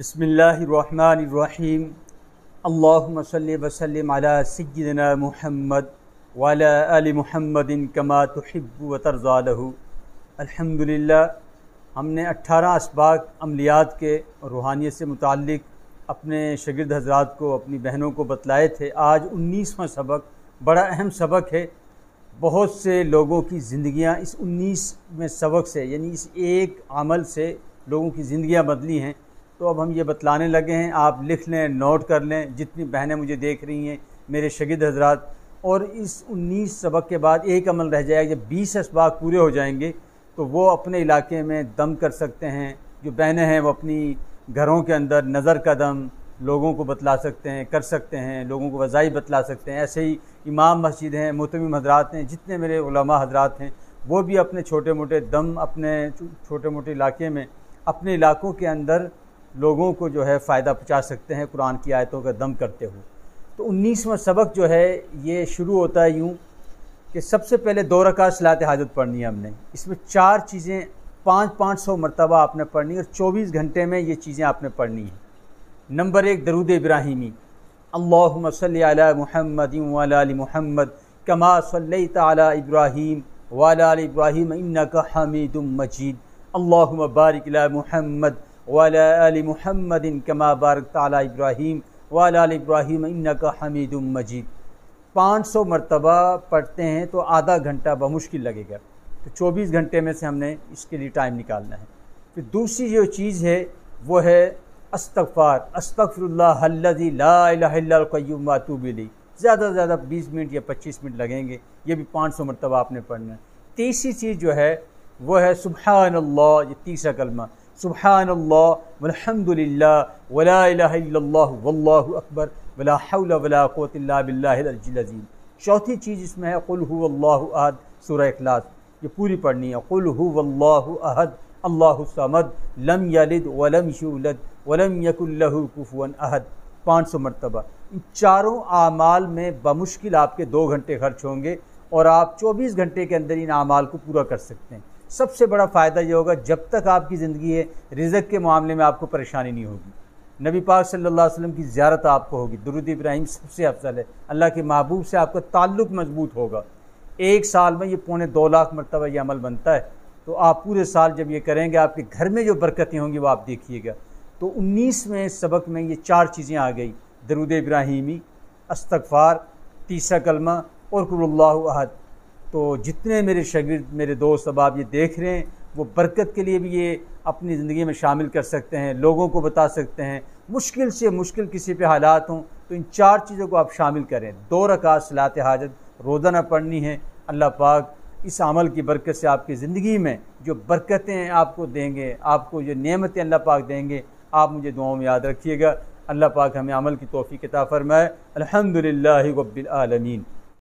बिस्मिल्लाहिर्रहमानिर्रहीम। अल्लाहुम्मा सल्लि व सल्लिम अला सय्यिदिना मुहम्मद व अला आलि मुहम्मदिन कमा तुहिब्बु व तर्ज़ा लहू। अल्हम्दुलिल्लाह, हमने 18 असबाक अमलियात के रूहानियत से मुताल्लिक़ अपने शागिर्द हज़रात को, अपनी बहनों को बतलाए थे। आज 19वां सबक बड़ा अहम सबक है। बहुत से लोगों की ज़िंदगियाँ इस 19वें सबक से, यानी इस एक अमल से लोगों की ज़िंदगियाँ बदली हैं। तो अब हम ये बतलाने लगे हैं, आप लिख लें, नोट कर लें। जितनी बहनें मुझे देख रही हैं, मेरे शागिर्द हज़रात, और इस 19 सबक के बाद एक अमल रह जाएगा। जब 20 असबाक पूरे हो जाएंगे तो वो अपने इलाके में दम कर सकते हैं। जो बहनें हैं वो अपनी घरों के अंदर नज़र का दम लोगों को बतला सकते हैं, कर सकते हैं, लोगों को वज़ाई बतला सकते हैं। ऐसे ही इमाम मस्जिद हैं, मोतमिम हज़रात हैं, जितने मेरे उलमा हज़रात हैं, वो भी अपने छोटे मोटे दम, अपने छोटे मोटे इलाके में, अपने इलाकों के अंदर लोगों को जो है फ़ायदा पहुँचा सकते हैं कुरान की आयतों का दम करते हुए। तो 19वां सबक जो है ये शुरू होता है यूँ कि सबसे पहले 2 रकात सलात हाजत पढ़नी है हमने। इसमें 4 चीज़ें 500 मरतबा आपने पढ़नी है और 24 घंटे में ये चीज़ें आपने पढ़नी है। नंबर 1, दरूद इब्राहिमी। अल्लाहुम्मा सल्लि अला मुहम्मदिन व अला आलि मुहम्मद कमा सल्लैता अला इब्राहीम व अला आलि इब्राहीम इन्नका हमीदुम मजीद। अल्लाहुम्मा बारिक अला मुहम्मद व अला आलि मुहम्मदिन कमा बारकता अला इब्राहीम व अला आलि इब्राहीम इन्नका हमीदुम मजीद। 500 मरतबा पढ़ते हैं तो आधा घंटा बमुश्किल लगेगा। तो 24 घंटे में से हमने इसके लिए टाइम निकालना है। फिर दूसरी जो चीज़ है वो है अस्तग़फ़ार। अस्तग़फ़िरुल्लाह अल्लज़ी ला इलाहा इल्लल क़य्यूम व अतूबु इलैह। ज़्यादा से ज़्यादा 20 मिनट या 25 मिनट लगेंगे। ये भी 500 मरतबा आपने पढ़ना है। तीसरी चीज़ जो है वो है सुब्हानल्लाह। ये तीसरा कलमा, सुब्हानल्लाह वल्हम्दुलिल्लाह वला इलाहा इल्लल्लाह वल्लाहु अकबर वला हौला वला कुव्वता इल्ला बिल्लाहिल अलिय्यिल अज़ीम। चौथी चीज़ इसमें है कुल हुवल्लाहु अहद, सूरह इखलास। ये पूरी पढ़नी है। कुल हुवल्लाहु अहद अल्लाहु समद लम यलिद वलम यूलद वलम यकुल लहू कुफुवन अहद। 500 मरतबा। इन चारों आमाल में बमुश्किल आपके 2 घंटे खर्च होंगे और आप 24 घंटे के अंदर इन आमाल को पूरा कर सकते हैं। सबसे बड़ा फ़ायदा ये होगा, जब तक आपकी ज़िंदगी है रिज़्क़ के मामले में आपको परेशानी नहीं होगी। नबी पाक सल्लल्लाहु अलैहि वसल्लम की ज़ियारत आपको होगी। दुरूद इब्राहिम सबसे अफजल है। अल्लाह के महबूब से आपका ताल्लुक़ मजबूत होगा। 1 साल में ये 2.25 लाख मरतबा ये अमल बनता है। तो आप पूरे साल जब ये करेंगे, आपके घर में जो बरकतें होंगी वो आप देखिएगा। तो 19वें सबक में ये 4 चीज़ें आ गई। दरूद इब्राहिमी, इस्तग़फ़ार, तीसरा कलमा और कुल हुवल्लाहु अहद। तो जितने मेरे शागिर्द, मेरे दोस्त अब आप ये देख रहे हैं, वो बरकत के लिए भी ये अपनी ज़िंदगी में शामिल कर सकते हैं, लोगों को बता सकते हैं। मुश्किल से मुश्किल किसी पे हालात हों तो इन 4 चीज़ों को आप शामिल करें। 2 रकात सलात हाजत रोज़ाना पढ़नी है। अल्लाह पाक इस अमल की बरकत से आपकी ज़िंदगी में जो बरकतें आपको देंगे, आपको जो नेमतें अल्लाह पाक देंगे, आप मुझे दुआओं में याद रखिएगा। अल्लाह पाक हमें अमल की तौफ़ीक़ अता फ़रमाए। अल्हम्दुलिल्लाहि रब्बिल आलमीन।